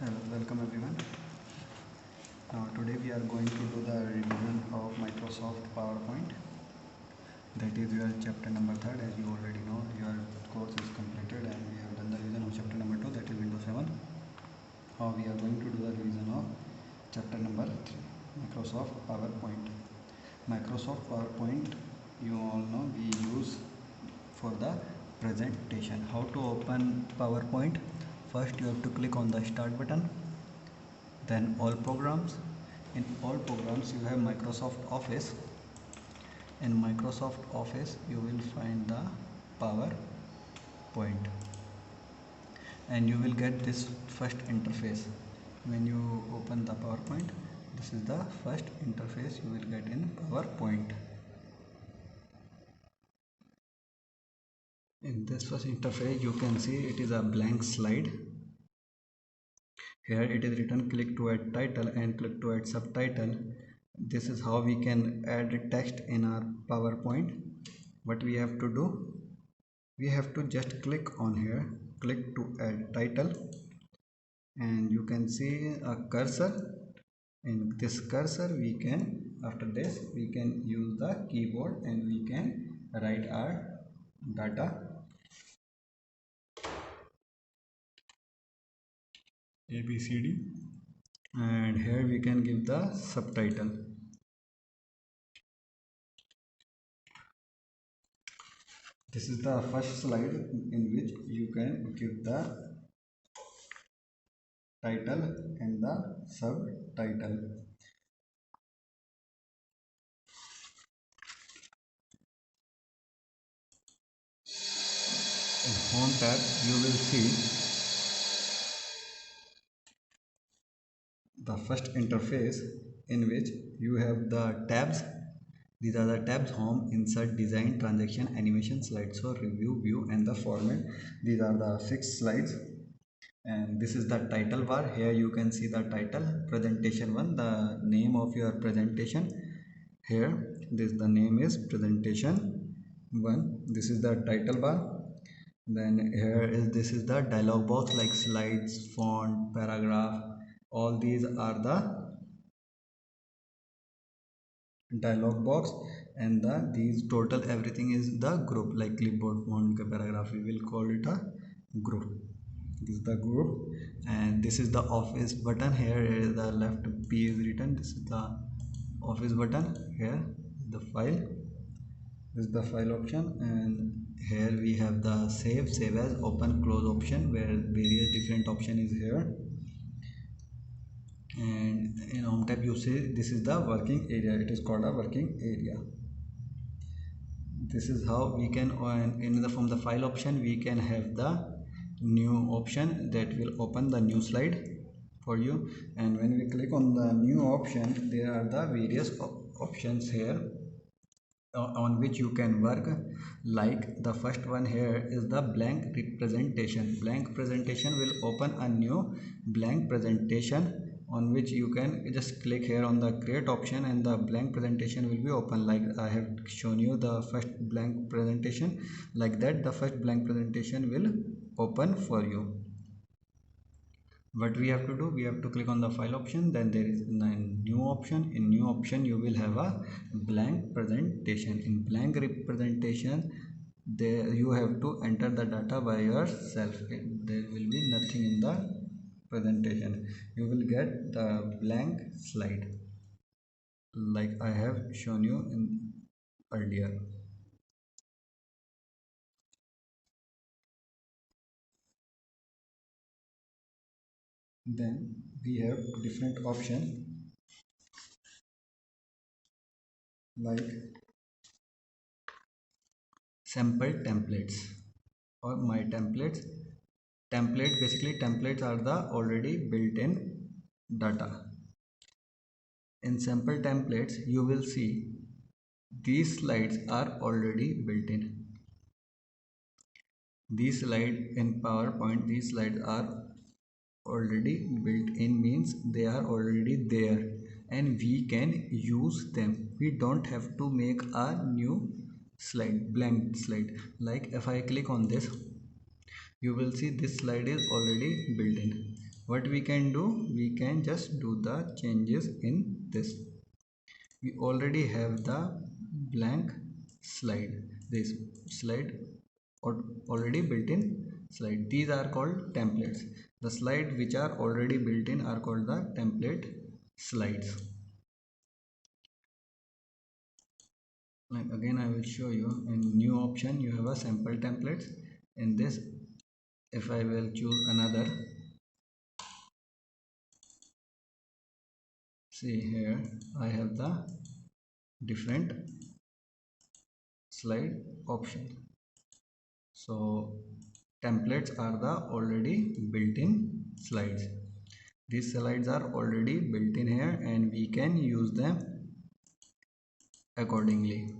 Hello, welcome everyone. Now today we are going to do the revision of Microsoft PowerPoint. That is your chapter number 3rd. As you already know, your course is completed and we have done the revision of chapter number 2, that is Windows 7. Now we are going to do the revision of chapter number 3, Microsoft PowerPoint. Microsoft PowerPoint, you all know, we use for the presentation. How to open PowerPoint? First you have to click on the start button, then all programs. In all programs you have Microsoft Office. In Microsoft Office you will find the PowerPoint and you will get this first interface. When you open the PowerPoint, this is the first interface you will get in PowerPoint. In this first interface you can see it is a blank slide. Here it is written click to add title and click to add subtitle. This is how we can add text in our PowerPoint. What we have to do, we have to just click on here, click to add title, and you can see a cursor. In this cursor we can, after this we can use the keyboard and we can write our data ABCD, and here we can give the subtitle. This is the first slide in which you can give the title and the subtitle. In home tab you will see the first interface in which you have the tabs. These are the tabs: home, insert, design, transaction, animation, slideshow, review, view, and the format. These are the 6 slides. And this is the title bar. Here you can see the title, presentation 1, the name of your presentation. Here the name is presentation 1. This is the title bar. Then this is the dialog box, like slides, font, paragraph. All these are the dialog box, and these total everything is the group, like clipboard, font, paragraph. We will call it a group. This is the group, and this is the office button. Here is the left P is written. This is the office button. Here the file, this is the file option, and here we have the save as, open, close option, where various different option is here. And in home tab you see this is the working area. It is called a working area. This is how we can, from the file option we can have the new option that will open the new slide for you. And when we click on the new option, there are the various options here on which you can work. Like the first one here is the blank presentation. Blank presentation will open a new blank presentation, on which you can just click here on the create option and the blank presentation will be open. Like I have shown you the first blank presentation, like that the first blank presentation will open for you. What we have to do, we have to click on the file option, then there is a new option. In new option you will have a blank presentation. In blank presentation, there you have to enter the data by yourself. There will be nothing in the presentation. You will get the blank slide like I have shown you in earlier. Then we have different options like sample templates or my templates. Basically templates are the already built-in data. In sample templates you will see these slides are already built in. These slides in PowerPoint, these slides are already built in, means they are already there and we can use them. We don't have to make a new slide, blank slide. Like if I click on this, you will see this slide is already built in. what we can do, we can just do the changes in this. We already have the blank slide, this slide already built in slide. These are called templates. The slide which are already built in are called the template slides. Like again I will show you, in new option you have a sample templates. In this, if I will choose another, see here I have the different slide option. So templates are the already built-in slides. These slides are already built in here and we can use them accordingly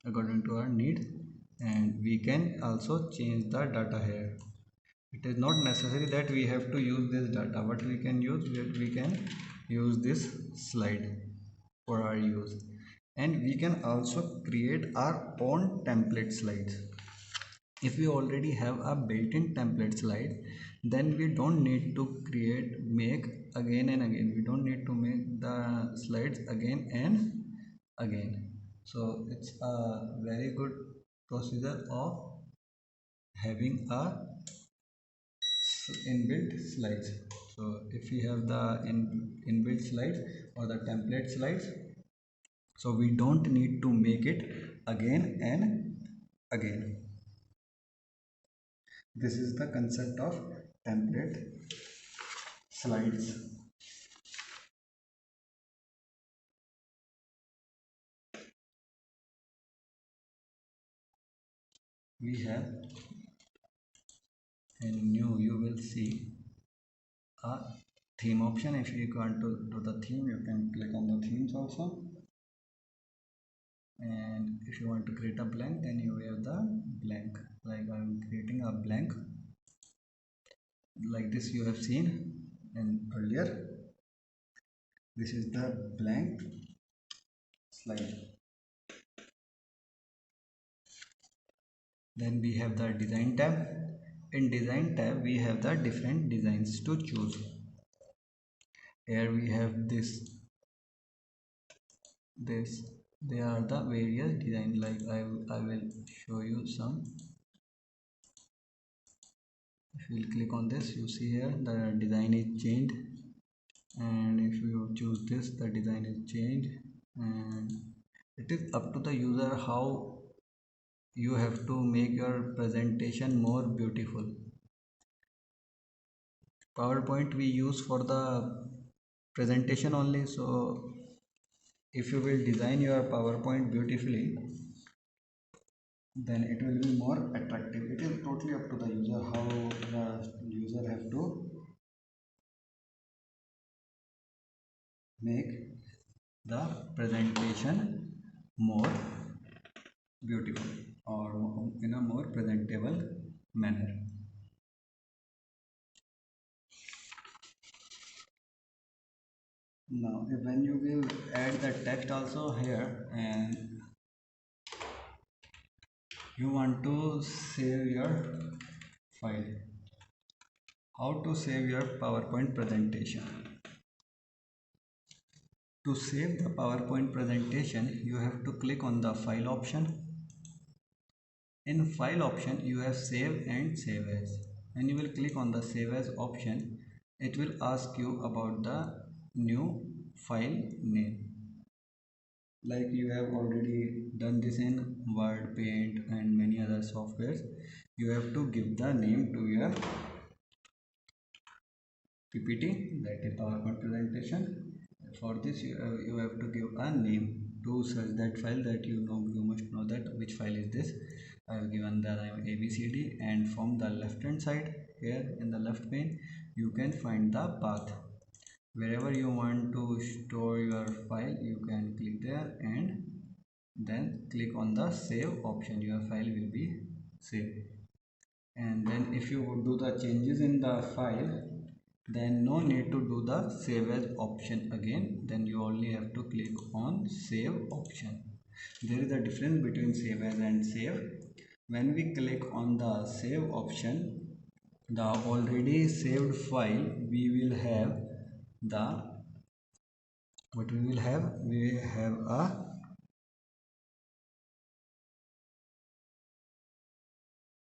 according to our need, and we can also change the data here. It is not necessary that we have to use this data. What we can use, we can use this slide for our use, and we can also create our own template slides. If we already have a built-in template slide, then we don't need to make again and again. We don't need to make the slides again and again. So it's a very good procedure of having a inbuilt slides. So if we have the inbuilt slides or the template slides, so we don't need to make it again and again. This is the concept of template slides. We have in new, you will see a theme option. If you want to do the theme, you can click on the themes also, and if you want to create a blank, then you have the blank. Like I'm creating a blank like this, you have seen in earlier. This is the blank slide. Then we have the design tab. In design tab we have the different designs to choose. Here we have this they are the various design. Like I will show you some. If you will click on this, you see here the design is changed, and if you choose this, the design is changed, and it is up to the user how you have to make your presentation more beautiful. PowerPoint we use for the presentation only, so if you will design your PowerPoint beautifully, then it will be more attractive. It is totally up to the user how the user have to make the presentation more beautiful or in a more presentable manner. Now when you will add the text also here, and you want to save your file, how to save your PowerPoint presentation. To save the PowerPoint presentation, you have to click on the file option. In file option you have save and save as. When you will click on the save as option, it will ask you about the new file name. Like you have already done this in Word, Paint and many other softwares, you have to give the name to your PPT, that is PowerPoint presentation. For this you have to give a name to search that file, that you must know that which file is this. I have given the name ABCD, and from the left hand side here in the left pane you can find the path. Wherever you want to store your file, you can click there and then click on the save option. Your file will be saved. And then if you do the changes in the file, then no need to do the save as option again. Then you only have to click on save option. There is a difference between save as and save. When we click on the save option, the already saved file, we will have the what we have a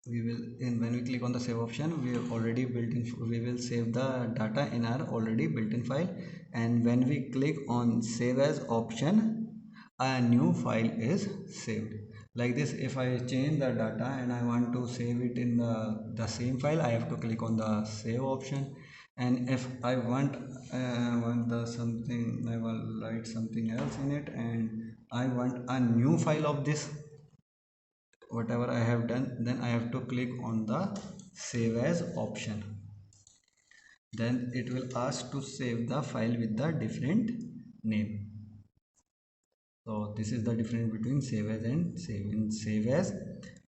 we will in when we click on the save option, we have already built in, we will save the data in our already built in file. And when we click on save as option, a new file is saved. Like this, if I change the data and I want to save it in the same file, I have to click on the save option. And if I want the something, I will write something else in it, and I want a new file of this whatever I have done, then I have to click on the save as option. Then it will ask to save the file with the different name. So this is the difference between save as and save. In save as,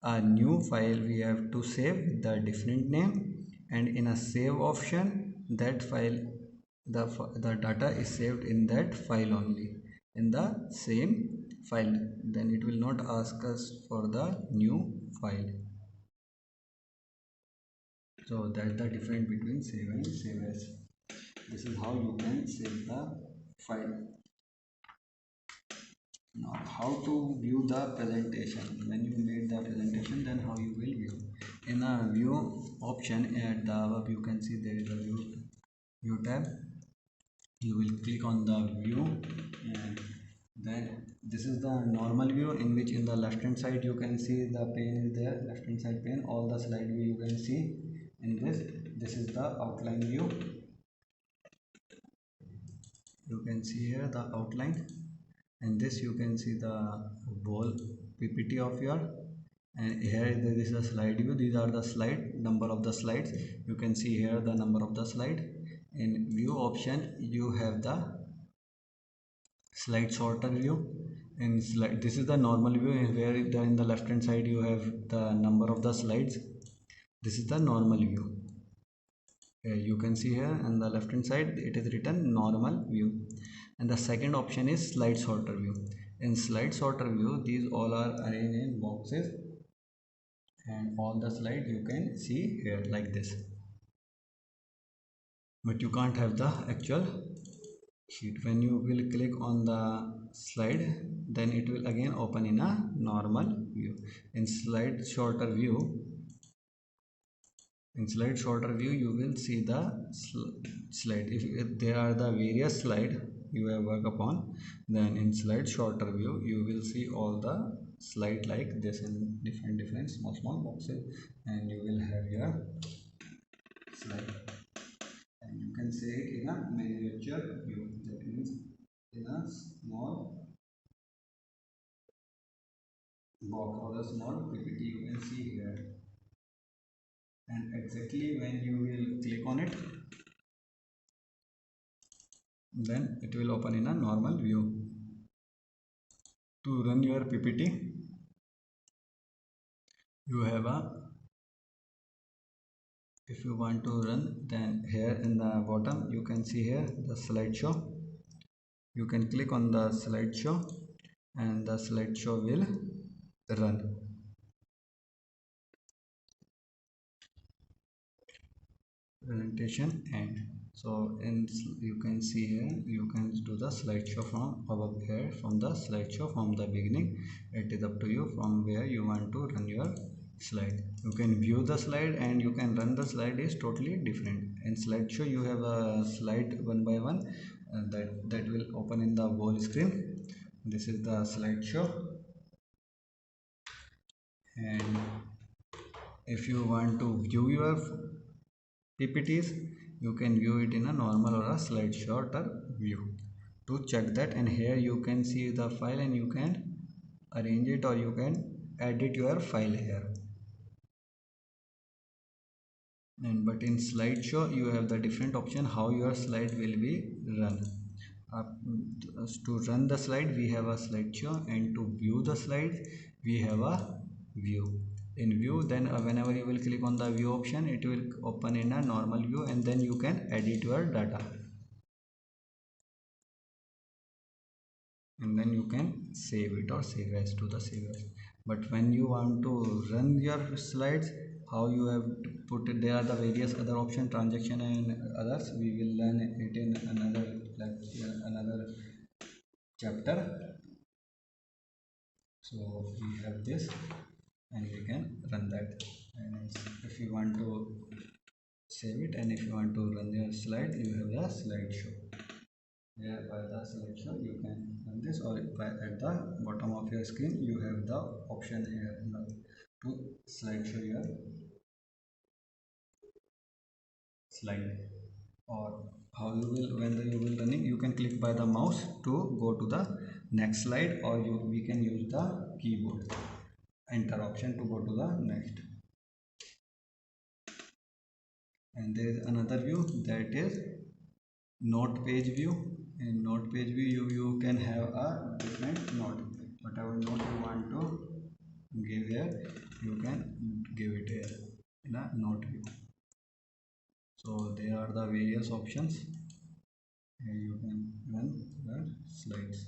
a new file we have to save with the different name, and in a save option, that file, the data is saved in that file only, in the same file. Then it will not ask us for the new file. So that's the difference between save and save as. This is how you can save the file. Now how to view the presentation. When you made the presentation, then how you will view. In a view option at the above, you can see there is a view tab. You will click on the view, and then this is the normal view, in which in the left hand side you can see the pane is there, left hand side pane, all the slide view you can see in this. This is the outline view. You can see here the outline, and this you can see the whole PPT of your. And here there is a slide view. These are the slide number of the slides. You can see here the number of the slide. In view option, you have the slide sorter view. In slide, this is the normal view, where in the left hand side you have the number of the slides. This is the normal view. You can see here on the left hand side it is written normal view. And the second option is slide sorter view. In slide sorter view, these all are arranged in boxes, and all the slides you can see here like this, but you can't have the actual sheet. When you will click on the slide, then it will again open in a normal view. In slide sorter view, you will see the slide. If there are the various slide you have worked upon, then in slide sorter view you will see all the slide like this in different small boxes, and you will have your slide. And you can say it in a miniature view, that means in a small box or a small PPT you can see here. And exactly when you will click on it, then it will open in a normal view. To run your PPT, you have a, if you want to run, then here in the bottom you can see here the slideshow. You can click on the slideshow, and the slideshow will run. Presentation end. So you can see here, you can do the slideshow from above here, from the slideshow from the beginning. It is up to you from where you want to run your slide. You can view the slide and you can run the slide, is totally different. In slideshow you have a slide one by one, and that will open in the whole screen. This is the slideshow. And if you want to view your PPTs, you can view it in a normal or a slide sorter view. To check that, and here you can see the file and you can arrange it, or you can edit your file here. And but in slideshow you have the different option how your slide will be run. To run the slide we have a slideshow, and to view the slide we have a view. In view, then whenever you will click on the view option, it will open in a normal view, and then you can edit your data, and then you can save it or save as to the save as. But when you want to run your slides, how you have to put it. There are the various other option, transaction and others. We will learn it in another lecture, another chapter. So we have this and we can run that, and if you want to save it and if you want to run your slide, you have the slideshow. Here by the slideshow you can run this, or at the bottom of your screen you have the option here to slideshow your slide. Or how you will, when you will running, you can click by the mouse to go to the next slide, or we can use the keyboard enter option to go to the next. And there is another view, that is note page view. In note page view you can have a different note, whatever note you want to give here you can give it here in a note view. So there are the various options. Here you can run the slides.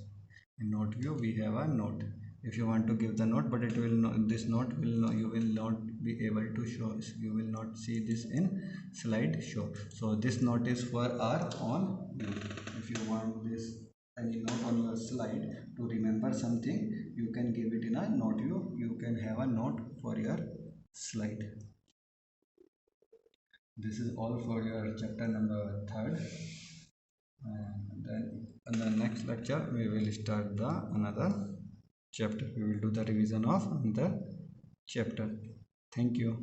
In note view we have a note. If you want to give the note, but it will not, this note will not, you will not be able to show, you will not see this in slide show. So this note is for our own view. If you want this any note on your slide to remember something, you can give it in a note view. You can have a note for your slide. This is all for your chapter number 3rd. And then in the next lecture we will start the another chapter. We will do the revision of the chapter. Thank you.